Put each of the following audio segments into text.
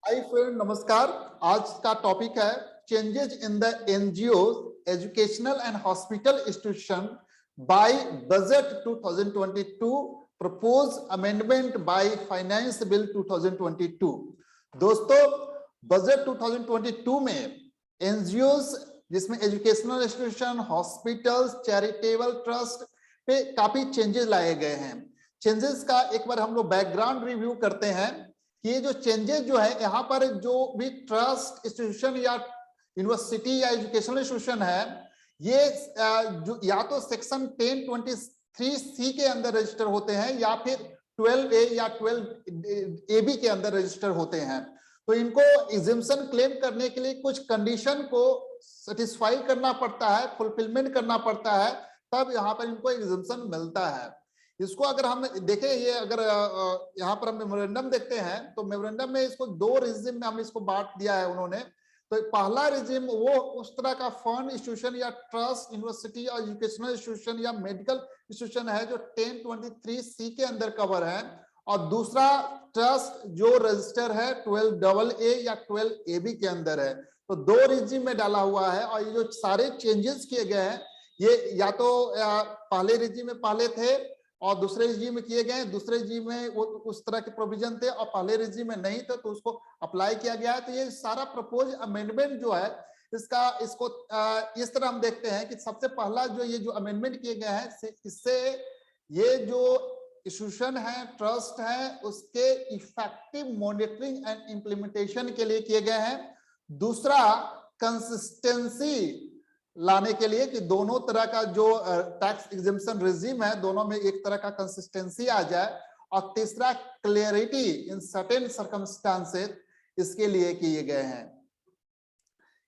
Hi friend, नमस्कार। आज का टॉपिक है changes in the NGO educational and hospital institution by budget 2022 propose amendment by finance bill 2022। दोस्तों, budget 2022 में NGO जिसमें educational institution, hospitals, charitable trust पे काफी चेंजेस लाए गए हैं। चेंजेस का एक बार हम लोग बैकग्राउंड रिव्यू करते हैं। ये जो चेंजेस जो है, यहाँ पर जो भी ट्रस्ट इंस्टीट्यूशन या यूनिवर्सिटी या एजुकेशनल इंस्टीट्यूशन है, ये जो या तो सेक्शन 1023C के अंदर रजिस्टर होते हैं या फिर 12A या 12AB के अंदर रजिस्टर होते हैं। तो इनको एग्जेम्पशन क्लेम करने के लिए कुछ कंडीशन को सेटिस्फाई करना पड़ता है, फुलफिलमेंट करना पड़ता है, तब यहाँ पर इनको एग्जेम्पशन मिलता है। इसको अगर हम देखें, ये अगर यहाँ पर हम मेमोरेंडम देखते हैं तो मेमोरेंडम में इसको दो रिजिम में हम इसको बांट दिया है उन्होंने। तो पहला रिजिम वो उस तरह का फंड इंस्टीट्यूशन या ट्रस्ट, यूनिवर्सिटी या एजुकेशनल इंस्टीट्यूशन या मेडिकल इंस्टीट्यूशन है जो 1023C के अंदर कवर है, और दूसरा ट्रस्ट जो रजिस्टर है 12AA या 12AB के अंदर है। तो दो रिजिम में डाला हुआ है, और ये जो सारे चेंजेस किए गए हैं ये या तो पहले रिजिम में पहले थे और दूसरे रिजीम में किए गए, दूसरे रिजीम में वो उस तरह के प्रोविजन थे और पहले रिजीम में नहीं थे, तो उसको अप्लाई किया गया है। तो ये सारा प्रपोज अमेंडमेंट जो है इसको इस तरह हम देखते हैं कि सबसे पहला जो ये जो अमेंडमेंट किए गए हैं, इससे ये जो इंस्टीट्यूशन है, ट्रस्ट है, उसके इफेक्टिव मॉनिटरिंग एंड इम्प्लीमेंटेशन के लिए किए गए हैं। दूसरा, कंसिस्टेंसी लाने के लिए कि दोनों तरह का जो टैक्स एग्जेम्पशन रिजीम है, दोनों में एक तरह का कंसिस्टेंसी आ जाए। और तीसरा, क्लियरिटी इन सर्टेन सर्कमस्टांसेस, इसके लिए किए गए हैं।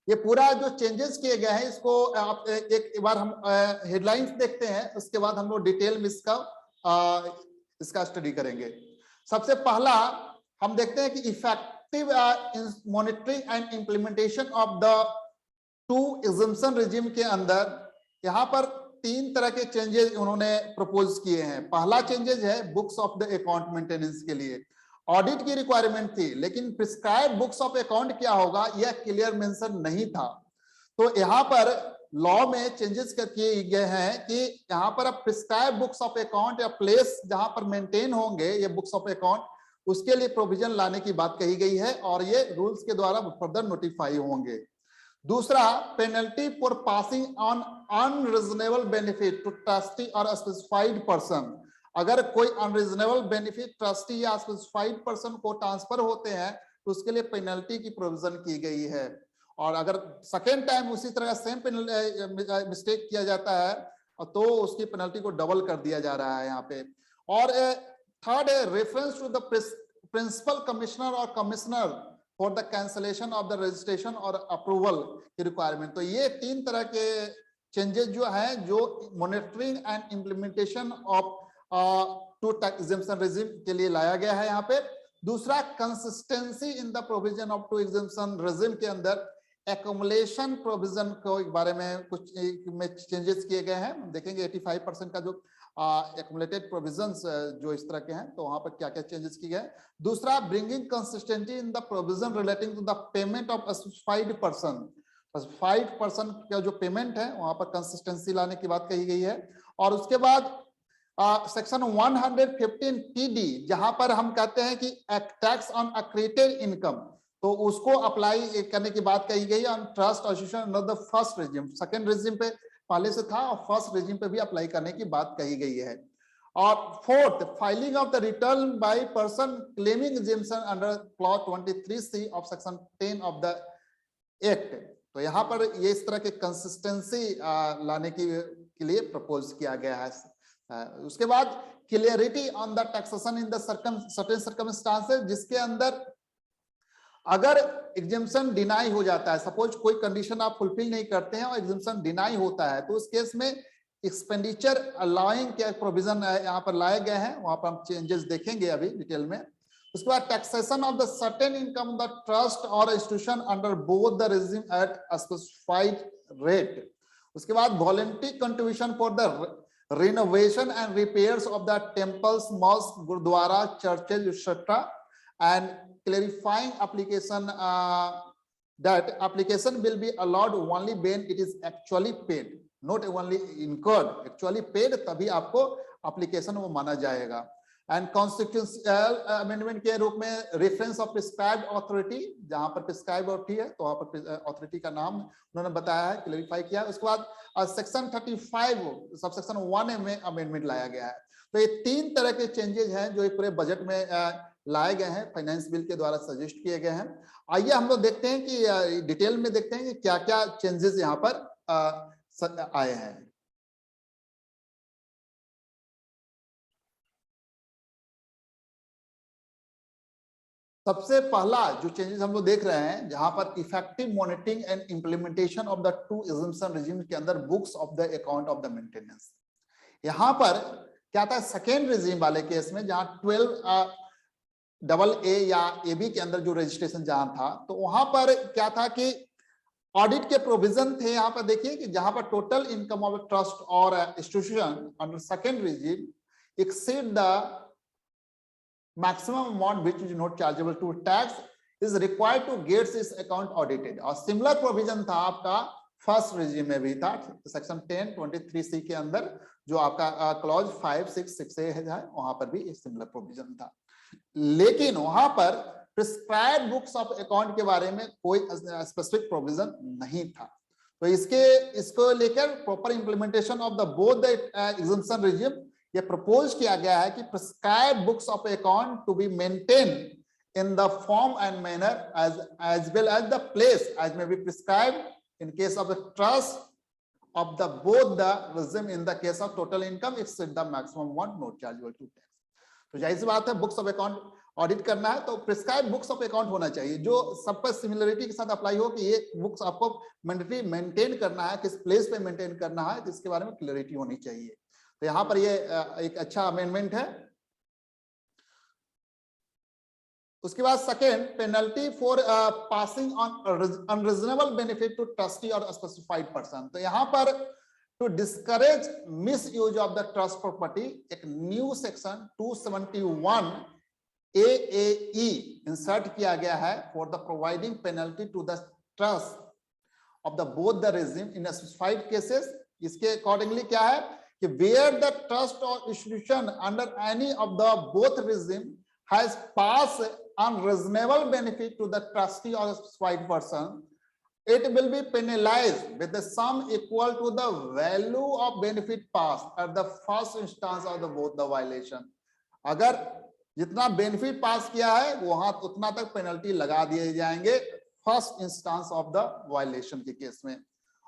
ये पूरा जो चेंजेस किए गए हैं, इसको आप एक बार हम हेडलाइंस देखते हैं, उसके बाद हम लोग डिटेल में इसका स्टडी करेंगे। सबसे पहला हम देखते हैं कि effective monitoring and implementation of the two exemption regime के अंदर यहाँ पर तीन तरह के चेंजेस उन्होंने प्रपोज किए हैं। पहला चेंजेस है books of the account maintenance के लिए। ऑडिट की रिक्वायरमेंट थी, लेकिन प्रिस्क्राइब बुक्स ऑफ अकाउंट क्या होगा यह क्लियर मेंशन नहीं था। तो यहाँ पर लॉ में चेंजेस किए गए हैं कि यहाँ पर अब प्रिस्क्राइब बुक्स ऑफ अकाउंट या प्लेस जहां पर मेंटेन होंगे ये बुक्स ऑफ अकाउंट, उसके लिए प्रोविजन लाने की बात कही गई है, और ये रूल्स के द्वारा फर्दर नोटिफाई होंगे। दूसरा, penalty for passing on unreasonable benefit to trustee और स्पेसिफाइड पर्सन। अगर कोई अनरीजनेबल बेनिफिट ट्रस्टी या स्पेसिफाइड पर्सन को ट्रांसफर होते हैं तो उसके लिए पेनल्टी की प्रोविजन की गई है। और अगर सेकेंड टाइम उसी तरह सेम मिस्टेक किया जाता है तो उसकी पेनल्टी को डबल कर दिया जा रहा है यहाँ पे। और थर्ड है reference to the principal commissioner और commissioner for the cancellation of the registration और अप्रूवल की रिक्वायरमेंट। तो ये तीन तरह के चेंजेस जो है, जो monitoring and implementation of two tax exemption regime के लिए लाया गया है यहाँ पे। दूसरा, consistency in the provision of two exemption regime के अंदर एक्युमुलेशन प्रोविजन के बारे में कुछ में चेंजेस किए गए हैं। देखेंगे 85% का जो एक्युमुलेटेड प्रोविजंस जो इस तरह के हैं, तो वहां पर क्या क्या चेंजेस किए गए। दूसरा, bringing consistency in the provision relating to the payment of specified person. Specified person का जो पेमेंट है वहां पर कंसिस्टेंसी लाने की बात कही गई है। और उसके बाद सेक्शन 115TD जहां पर हम कहते हैं कि टैक्स ऑन एक्रीटेड इनकम, तो उसको अप्लाई करने की बात कही गई on trust association under the first regime. Second regime पे पहले से था और फर्स्ट रिजिम पे भी अप्लाई करने की बात कही गई है। और fourth, filing of the return by person claiming exemption under clause 23C of section 10 of the act. तो यहाँ पर ये इस तरह के कंसिस्टेंसी लाने के लिए प्रपोज किया गया है। उसके बाद clarity on the taxation in the certain circumstances, जिसके अंदर अगर एग्जेम्पशन डिनाई हो जाता है, सपोज कोई कंडीशन आप फुलफिल नहीं करते हैं और एग्जेम्पशन डिनाई होता है, तो उस केस में एक्सपेंडिचर अलाउइंग के प्रोविजन यहाँ पर लाए गए हैं, वहां पर हम चेंजेस देखेंगे अभी डिटेल में। उसके बाद taxation of the certain income the trust और institution under both the regime at specified rate. उसके बाद voluntary contribution for the renovation and repairs of the temples, mosque, gurdwara, churches etcetera and clarifying application that application will be allowed only when it is actually paid, not only incurred, actually paid, तभी आपको application वो माना जाएगा। And constitutional amendment के रूप में reference of prescribed authority, जहां पर प्रिस्क्राइब होती है तो वहां पर अथॉरिटी का नाम उन्होंने बताया है, क्लेरिफाई किया है। उसके बाद सेक्शन 35 सबसेक्शन 1 में अमेंडमेंट लाया गया है। तो ये 3 तरह के चेंजेस हैं जो पूरे बजट में लाए गए हैं, फाइनेंस बिल के द्वारा सजेस्ट किए गए हैं। आइए हम लोग देखते हैं कि डिटेल में देखते हैं कि क्या क्या चेंजेस यहाँ पर आए हैं। सबसे पहला जो चेंजेस हम लोग देख रहे हैं, जहां पर effective monitoring and implementation of the 2 assumption regime के अंदर books of the account of the maintenance. यहां पर क्या था, सेकेंड रेजिम वाले केस में जहां 12 AA या AB के अंदर जो रजिस्ट्रेशन जहां था, तो वहां पर क्या था कि ऑडिट के प्रोविजन थे। यहां पर देखिए कि जहां पर टोटल इनकम ऑफ ट्रस्ट और institution under second regime exceed the maximum amount which is not chargeable to tax is required to get this account audited। और सिमिलर प्रोविजन था आपका फर्स्ट रेजिम में भी था, सेक्शन 10(23)(c) के अंदर जो आपका क्लॉज 5, 6, 6A है, वहां पर भी एक सिमिलर प्रोविजन था। लेकिन वहां पर प्रिस्क्राइब्ड बुक्स ऑफ अकाउंट के बारे में कोई स्पेसिफिक प्रोविजन नहीं था। तो इसको लेकर proper implementation of the both the exemption regime ये प्रपोज किया गया है कि prescribed books of account to be maintain in the form and manner as well as the place as may be prescribed in case of the trust of the both the regime in the case of total income exceed the maximum amount not chargeable to tax। तो जाहिर सी बात है, books of account audit करना है तो prescribe books of account होना चाहिए, जो सब पर सिमिलरिटी के साथ अप्लाई हो कि ये बुक्स आपको मैंडेटरी मेंटेन करना है, किस प्लेस पे मेंटेन करना है, जिसके बारे में क्लैरिटी होनी चाहिए। तो यहां पर ये एक अच्छा अमेंडमेंट है। उसके बाद second, penalty for passing on unreasonable benefit to trustee और स्पेसिफाइड पर्सन। तो यहां पर to discourage misuse of the trust property एक न्यू सेक्शन 271 AAE इंसर्ट किया गया है for the providing penalty to the trust of the both the regime in specified cases. इसके accordingly क्या है कि where the trust or institution under any of the both regime has passed unreasonable benefit to the trustee or specified person, it will be penalized with the sum equal to the value of benefit passed at the first instance of the both the violation। अगर जितना benefit पास किया है वहां उतना तक penalty लगा दिए जाएंगे first instance of the violation के केस में।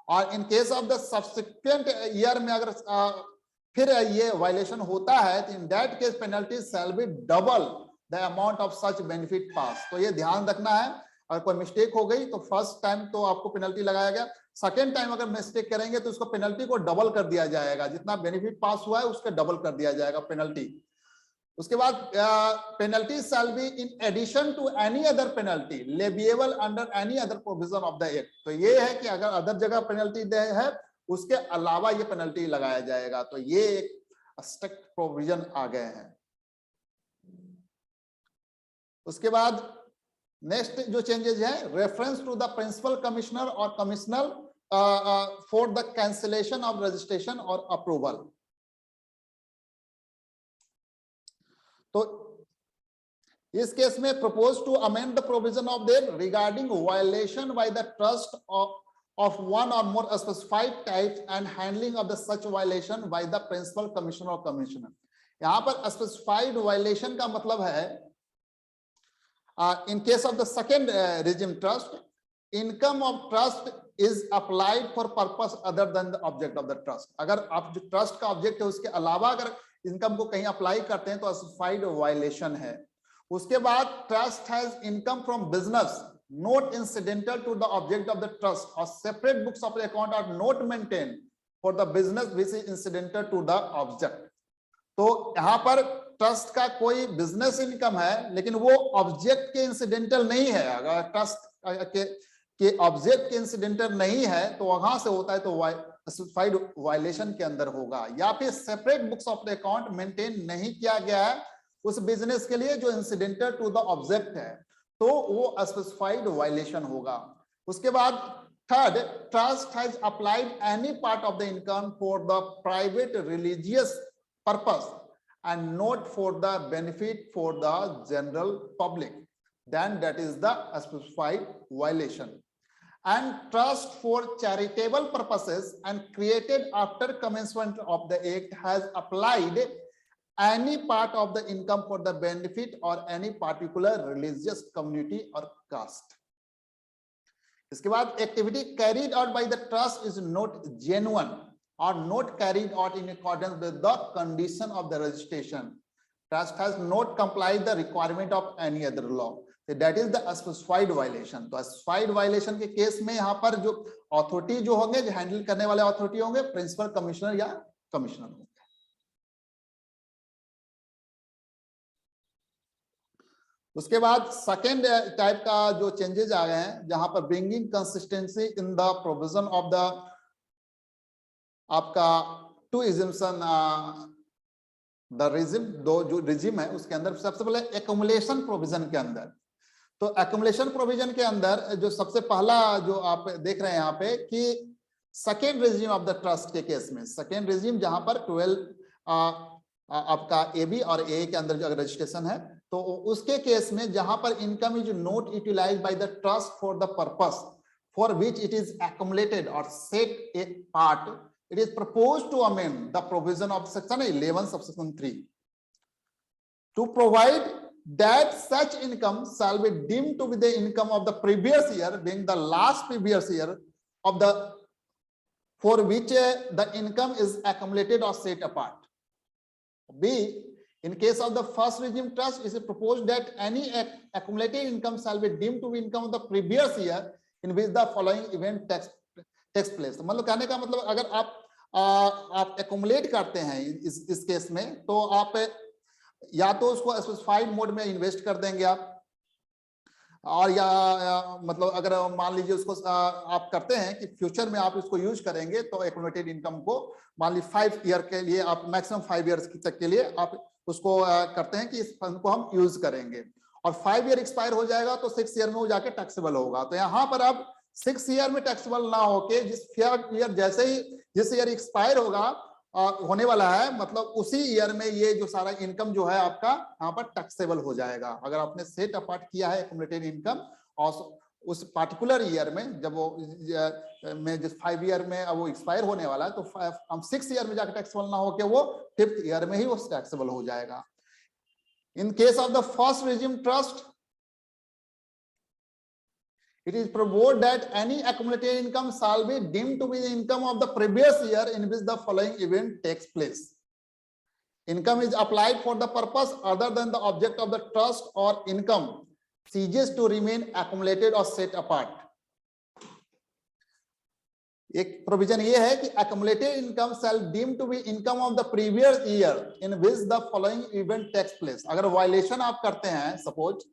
और in case of the subsequent year में अगर फिर ये वायलेशन होता है तो in that case penalty shall be double the amount of such benefit pass. तो ये ध्यान रखना है, अगर कोई मिस्टेक हो गई तो फर्स्ट टाइम तो आपको पेनल्टी लगाया गया, सेकेंड टाइम अगर मिस्टेक करेंगे तो उसको पेनल्टी को डबल कर दिया जाएगा, जितना बेनिफिट पास हुआ है उसके डबल कर दिया जाएगा पेनल्टी। उसके बाद penalty shall be in addition to any other penalty leviable under any other provision of the act. तो ये है कि अगर अदर जगह पेनल्टी है उसके अलावा ये पेनल्टी लगाया जाएगा। तो ये एक स्ट्रिक्ट प्रोविजन आ गए हैं। उसके बाद नेक्स्ट जो चेंजेस है, reference to the principal commissioner और commissioner for the cancellation of registration और अप्रूवल। तो इस केस में propose to amend the provision of them regarding violation by the trust of one or more specified types and handling of the such violation by the principal commissioner or commissioner। यहां पर specified violation का मतलब है in case of the second regime trust, income of trust is applied for purpose other than the object of the trust। अगर आप जो trust का object है उसके अलावा अगर इनकम को कहीं अप्लाई करते हैं तो specified violation है। उसके बाद trust has income from business not incidental to the object of the trust or separate books of account are not maintained for the business which is incidental to the object। तो यहां पर trust का कोई business income है लेकिन वो object के incidental नहीं है। अगर ट्रस्ट के ऑब्जेक्ट के इंसिडेंटल नहीं है तो वहां से होता है तो स्पेसिफाइड वायलेशन के अंदर होगा। या फिर separate books of account maintain नहीं किया गया है उस बिजनेस के लिए जो इंसिडेंटल टू द ऑब्जेक्ट है, तो वो स्पेसिफाइड वायलेशन होगा। उसके बाद third, trust has applied any part of the income for the private religious purpose and not for the benefit for the general public, then that is the specified violation. And trust for charitable purposes and created after commencement of the act has applied any part of the income for the benefit or any particular religious community or caste. इसके बाद activity carried out by the trust is not genuine or not carried out in accordance with the condition of the registration. Trust has not complied the requirement of any other law. That is the specified violation. तो specified violation के case में यहाँ पर जो authority जो होंगे, जो handle करने वाले अथॉरिटी होंगे, प्रिंसिपल कमिश्नर या कमिश्नर होंगे। उसके बाद सेकेंड टाइप का जो चेंजेस आ गए हैं, जहां पर bringing consistency in the provision of the आपका टू इजम्पशन द रिजिम, दो जो रिजिम है उसके अंदर सबसे पहले एक्युमुलेशन प्रोविजन के अंदर, तो एक्युमुलेशन प्रोविजन के अंदर जो सबसे पहला जो आप देख रहे हैं यहाँ पे कि second regime of the trust के केस में, सेकेंड रिजिम जहां पर 12 आपका एबी और ए के अंदर जो अगर रजिस्ट्रेशन है, तो उसके केस में जहां पर income is not utilised by the trust for the purpose for which it is accumulated और set apart, it is proposed to amend the provision of section 11 subsection 3 to provide that such income shall be deemed to be the income of the previous year, being the last previous year of the for which the income is accumulated or set apart. B, in case of the first regime trust, it is proposed that any accumulated income shall be deemed to be income of the previous year in which the following event takes place. मतलब कहने का मतलब अगर आप accumulate करते हैं इस case में, तो आप या तो उसको स्पेसिफाइड मोड में इन्वेस्ट कर देंगे आप, और या मतलब अगर मान लीजिए उसको आप करते हैं कि फ्यूचर में आप इसको यूज करेंगे, तो एक्युमुलेटेड इनकम को मान लीजिए 5 ईयर के लिए आप मैक्सिमम 5 ईयर्स तक के लिए आप उसको करते हैं कि इस फंड को हम यूज करेंगे, और 5 ईयर एक्सपायर हो जाएगा तो 6 ईयर में वो जाके टैक्सेबल होगा। तो यहाँ पर आप 6 ईयर में टैक्सेबल ना होके जिस ईयर जैसे ही जिस ईयर एक्सपायर होगा होने वाला है, मतलब उसी ईयर में ये जो सारा इनकम जो है आपका यहाँ पर टैक्सेबल हो जाएगा। अगर आपने सेट अपार्ट किया है एक्युमुलेटेड इनकम और उस पार्टिकुलर ईयर में, जब वो में जिस 5 ईयर में अब वो एक्सपायर होने वाला है, तो हम 6 ईयर में जाकर टैक्सेबल ना होके वो 5th ईयर में ही वो टैक्सेबल हो जाएगा। इन case of the first regime trust, it is proposed that any accumulated income shall be deemed to be the income of the previous year in which the following event takes place. Income is applied for the purpose other than the object of the trust, or income ceases to remain accumulated or set apart. एक provision ये है कि accumulated income shall deemed to be income of the previous year in which the following event takes place. अगर violation आप करते हैं, suppose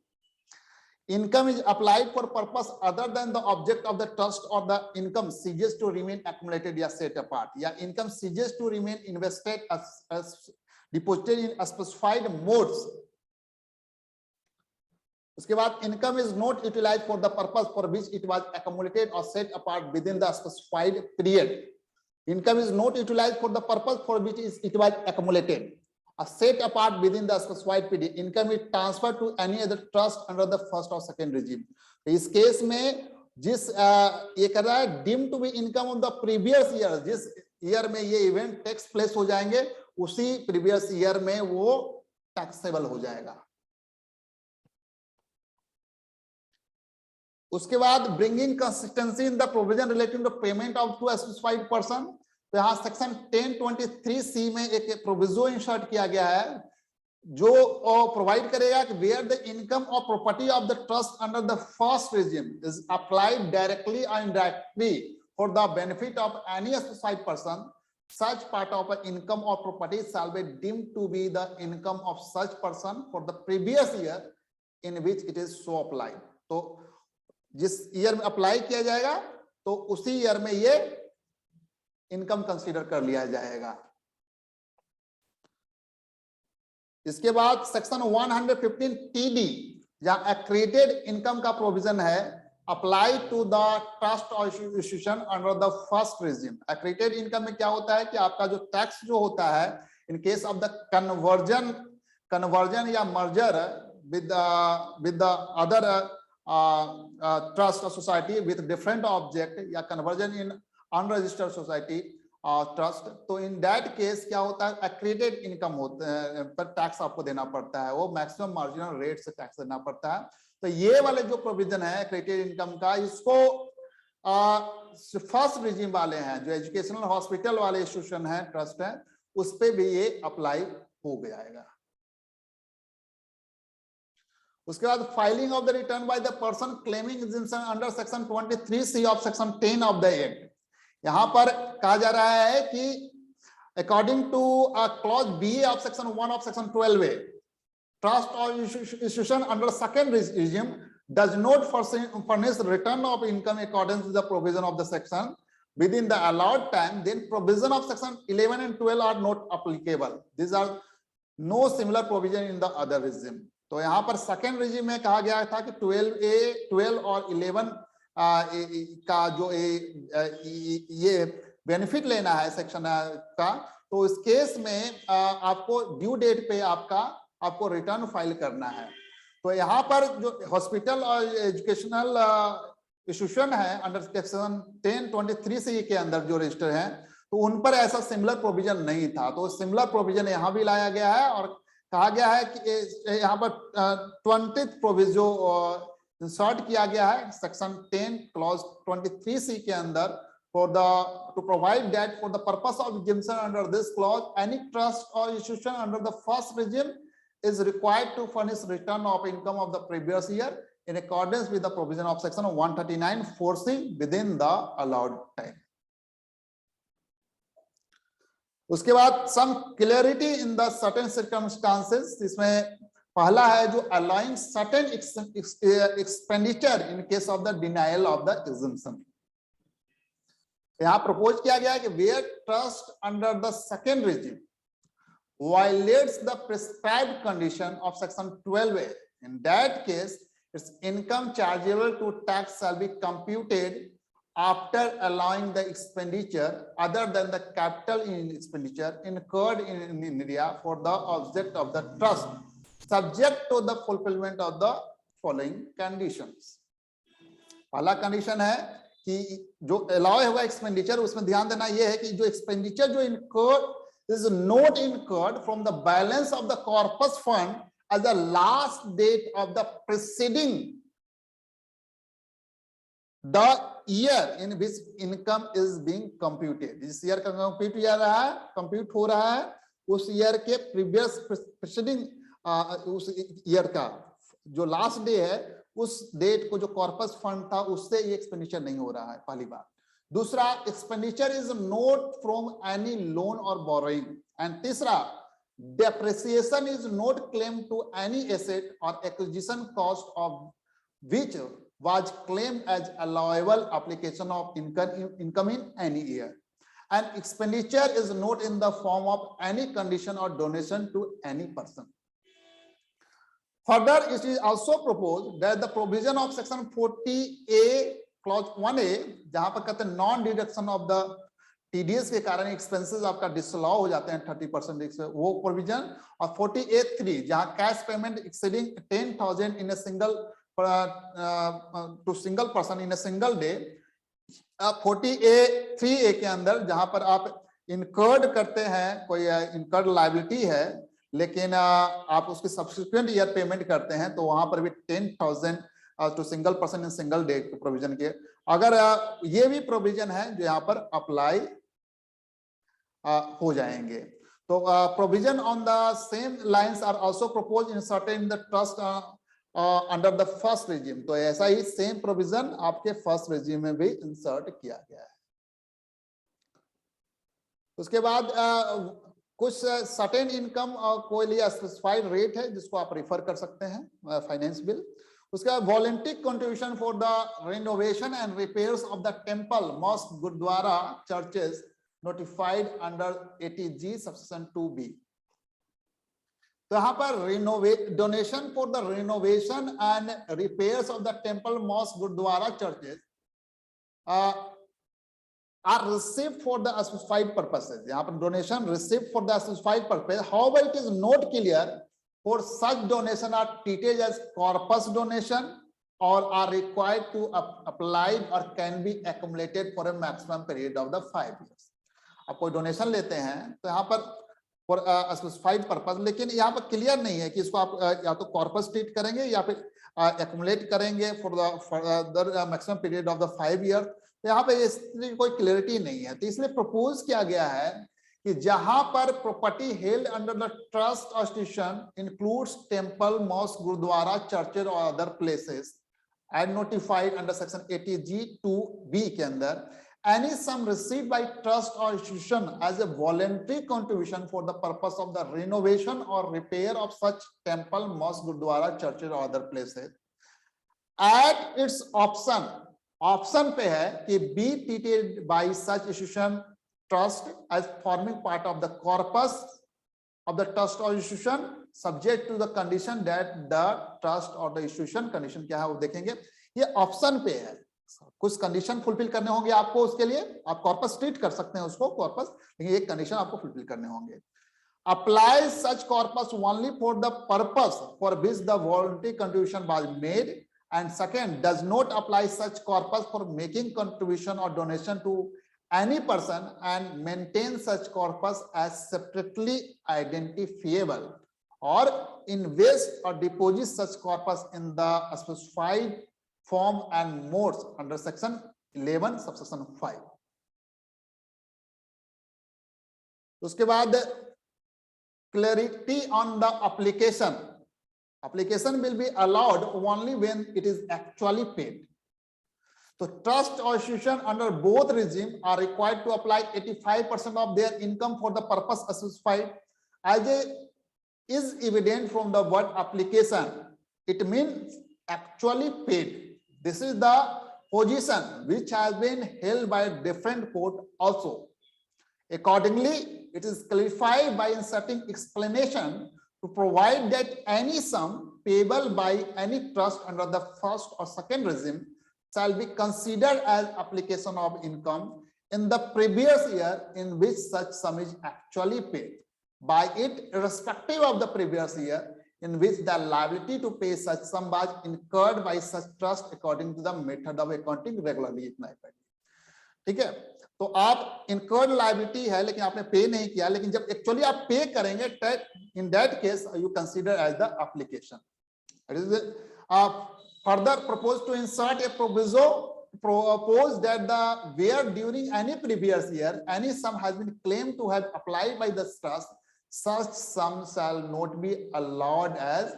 income is applied for purpose other than the object of the trust, or the income ceases to remain accumulated या set apart, या income ceases to remain invested as deposited in specified modes. उसके बाद income is not utilized for the purpose for which it was accumulated or set apart within the specified period. Income is not utilized for the purpose for which it was accumulated or set apart within the specified period. Income is transferred to any other trust under the first or second regime. तो इस case में जिस ये कर रहा है deemed to be income of the previous year, जिस year में ये इवेंट टेक्स प्लेस हो जाएंगे, उसी प्रीवियस ईयर में वो टैक्सेबल हो जाएगा। उसके बाद bringing consistency in the provision relating to payment of to specified person, तो यहाँ सेक्शन 1023C में एक प्रोविजो इंसर्ट किया गया है जो प्रोवाइड करेगा कि वेयर द इनकम और property of the trust under the first regime is applied directly और indirectly for the benefit of any specified person, such part of income or property shall be deemed to be the income of such person for the previous year in which it is so applied. तो जिस year में apply किया जाएगा तो उसी year में ये income consider कर लिया जाएगा। इसके बाद सेक्शन 115 TD जहां एक्रेडिटेड इनकम का प्रोविजन है, अप्लाई टू द ट्रस्ट और institution under the first regime. Accredited income में क्या होता है कि आपका जो टैक्स जो होता है इन केस ऑफ द कन्वर्जन या merger with the other trust or society with different object या conversion in unregistered society trust, तो in that case क्या होता है, accredited income होता है पर टैक्स आपको देना पड़ता है, वो मैक्सिमम मार्जिनल रेट से टैक्स देना पड़ता है। तो ये वाले जो प्रोविजन है accredited इनकम का, इसको फर्स्ट रिजीम वाले हैं जो एजुकेशनल हॉस्पिटल वाले इंस्टीट्यूशन है, ट्रस्ट है, उस पे भी ये अप्लाई हो जाएगा। उसके बाद filing of the return by the person claiming exemption under section 23C of section 10 of the act. यहां पर कहा जा रहा है कि according to clause B of section 1 of section 12A, trust और institution under second regime does not furnish return of income according to the provision of the section within the allowed time, then provision of section 11 and 12 are not applicable. These are no similar provision in the other regime. तो यहाँ पर second regime में कहा गया था कि 12A, 12 और 11 का जो ये बेनिफिट लेना है सेक्शन का, तो इस केस में आपको ड्यू डेट पे आपको रिटर्न फाइल करना है। तो यहाँ पर जो हॉस्पिटल और एजुकेशनल इंस्टीट्यूशन है अंडर सेक्शन 1023C के अंदर जो रजिस्टर हैं, तो उन पर ऐसा सिमिलर प्रोविजन नहीं था, तो सिमिलर प्रोविजन यहाँ भी लाया गया है और कहा गया है कि यहाँ पर 20th प्रोविजन जो इंसर्ट किया गया है सेक्शन 10 क्लॉज 23C के अंदर, for the to provide that for the purpose of exemption under this clause, any trust or institution under the first regime is required to furnish return of income of the previous year in accordance with the provision of section 139(4)(c) within the allowed time. उसके बाद some clarity in the certain circumstances, इसमें पहला है जो allowing certain expenditure in case of the denial of the exemption. यहाँ propose किया गया है कि where trust under the second regime violates the prescribed condition of section 12A, in that case its income chargeable to tax shall be computed after allowing the expenditure other than the capital in expenditure incurred in India for the object of the trust, subject to the fulfillment of the following conditions. पहला condition है कि जो allow हुआ expenditure, उसमें ध्यान देना यह है कि जो एक्सपेंडिचर जो incurred is not incurred from the balance of the corpus fund as the last date of the preceding the year in which income is being computed. जिस ईयर का कंप्यूट हो रहा है उस ईयर के प्रीवियस प्रीसीडिंग उस year का जो लास्ट डे है उस डेट को जो कॉर्पस फंड था उससे ये एक्सपेंडिचर नहीं हो रहा है, पहली बात। दूसरा, expenditure is not from any loan और बोरोइंग, एंड तीसरा, depreciation is not claim to any asset और acquisition cost of which was claimed as allowable application of income in any year, and expenditure is not in the form of any condition or donation to any person. Further, it is also proposed that the provision of section 40A clause 1A, जहां पर कहते हैं non deduction of the TDS के कारण expenses आपका disallow हो जाते हैं 30%, वो प्रोविजन, और 40A(3) जहां cash payment exceeding 10,000 in a single to single person in a single day, 40A(3)(a) के अंदर जहां पर आप इनकर्ड करते हैं, कोई इनकर्ड लायबिलिटी है लेकिन आप उसके सब्सिक्वेंट ईयर पेमेंट करते हैं, तो वहां पर भी 10,000 to single person in single day provision के, अगर ये भी प्रोविजन है जो यहाँ पर अप्लाई हो जाएंगे। तो provision on the same lines are also proposed in certain the trust under the first regime, तो ऐसा ही सेम प्रोविजन आपके फर्स्ट रेजिम में भी इंसर्ट किया गया है। उसके बाद कुछ सर्टेन इनकम कोई लिए स्पेसिफाइड रेट है जिसको आप रिफर कर सकते हैं फाइनेंस बिल। उसके बाद voluntary contribution for the renovation and repairs of the temple, mosque, gurudwara, churches notified under 80G subsection 2B। तो यहाँ पर donation for the renovation and repairs of the temple, mosque, gurdwara, churches are received for the specified purposes. यहाँ पर donation received for the specified purpose. However, it is not clear for such donation are treated as corpus donation or are required to apply or can be accumulated for a maximum period of the 5 years. आप कोई donation लेते हैं तो यहाँ पर for specified purpose, लेकिन यहाँ पर क्लियर नहीं है कि इसको आप या तो कॉर्पस ट्रीट करेंगे या फिर एक्युमुलेट करेंगे for the maximum period of the 5 year. तो यहाँ पे इस कोई क्लियरिटी नहीं है, तो इसलिए प्रपोज किया गया है कि जहां पर property held under the trust और institution includes temple, mosque, gurdwara, churches और other places and notified under section 80G2B के अंदर, any sum received by trust or institution as a voluntary contribution for the purpose of the renovation or repair of such temple, mosque, gurudwara, churches or other places at its option पे है कि be treated by such institution trust as forming part of the corpus of the trust or institution subject to the condition that the trust or the institution, condition क्या है वो देखेंगे, ये option पे है, कुछ कंडीशन फुलफिल करने होंगे आपको, उसके लिए आप कॉर्पस ट्रीट कर सकते हैं उसको कॉर्पस, लेकिन एक कंडीशन आपको फुलफिल करने होंगे। Apply such corpus only for the purpose for which the voluntary contribution was made, and second does not apply such corpus for making contribution और donation to any person and maintain such corpus as separately identifiable और invest और deposit such corpus in the specified form and modes under section 11 subsection 5। उसके बाद clarity on the application will be allowed only when it is actually paid। तो trust or institution under both regime are required to apply 85% of their income for the purpose specified, as is evident from the word application, it means actually paid। This is the position which has been held by a different court also. Accordingly, it is clarified by inserting explanation to provide that any sum payable by any trust under the first or second regime shall be considered as application of income in the previous year in which such sum is actually paid by it, irrespective of the previous year in which the liability to pay such sum was incurred by such trust according to the method of accounting regularly। इतना है, ठीक है। तो आप incurred liability है लेकिन आपने पे नहीं किया, लेकिन जब एक्चुअली आप पे करेंगे in that case you consider as the application। It is further proposed to insert a propose that the where during any previous year any sum has been claimed to have applied by the trust, such sum shall not be allowed as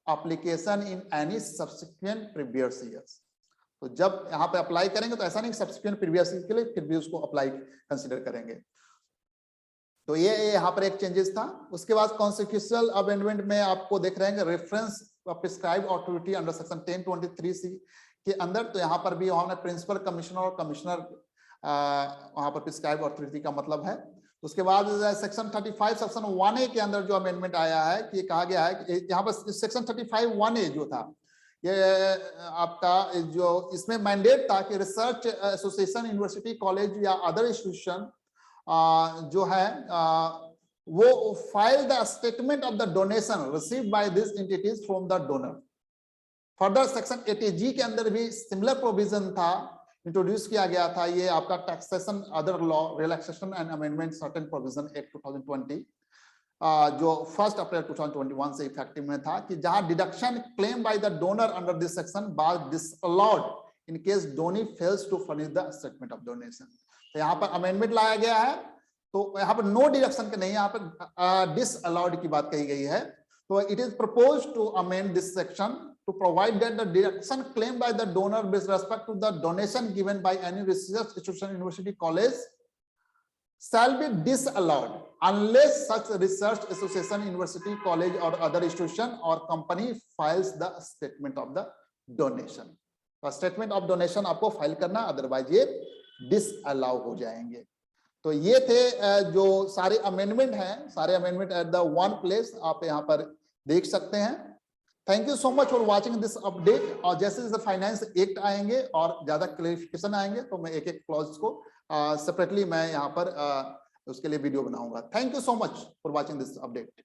application in any subsequent previous years। तो जब यहाँ पे apply करेंगे तो ऐसा नहीं subsequent previous year के लिए फिर भी उसको अप्लाई कंसीडर करेंगे। तो ये यहाँ पर एक चेंजेस था। उसके बाद कॉन्स्टिट्यूशनल अमेंडमेंट में आपको देख रहे हैं reference prescribe authority under section 1023C के अंदर, तो यहाँ पर भी हमने प्रिंसिपल कमिश्नर और कमिश्नर वहां पर प्रिस्क्राइब ऑथोरिटी का मतलब है। उसके बाद सेक्शन 35 सेक्शन 1A के अंदर जो अमेंडमेंट आया है कि कहा गया है कि यहाँ पर सेक्शन 35 1A जो था ये आपका जो इसमें मैंडेट था कि रिसर्च एसोसिएशन, यूनिवर्सिटी, कॉलेज या अदर इंस्टीट्यूशन जो है वो file the statement of the donation received by this entities from the donor. Further section 80G के अंदर भी सिमिलर प्रोविजन था, इंट्रोड्यूस किया गया था। ये आपका taxation other law relaxation and amendment certain provision act 2020 जो 1 अप्रैल 2021 से इफेक्टिव में था कि जहां deduction claim by the donor under this section was disallowed in case donee fails to furnish the statement of donation. तो यहाँ पर अमेंडमेंट लाया गया है, तो यहाँ पर नो डिडक्शन के नहीं, यहाँ पर डिसअलाउड की बात कही गई है। तो it is proposed to amend this section to provide that the deduction claimed by the donor with respect to the donation given by any research institution, university, college shall be disallowed unless such research association, university, college or other institution or company files the statement of the donation। तो statement of donation आपको file करना, otherwise ये disallow हो जाएंगे। तो ये थे जो सारे अमेंडमेंट हैं, सारे amendment at the one place आप यहाँ पर देख सकते हैं। Thank you so much for watching this update. और जैसे जैसे फाइनेंस एक्ट आएंगे और ज्यादा क्लेरिफिकेशन आएंगे तो मैं एक एक क्लॉज को सेपरेटली मैं यहाँ पर उसके लिए वीडियो बनाऊंगा। Thank you so much for watching this update.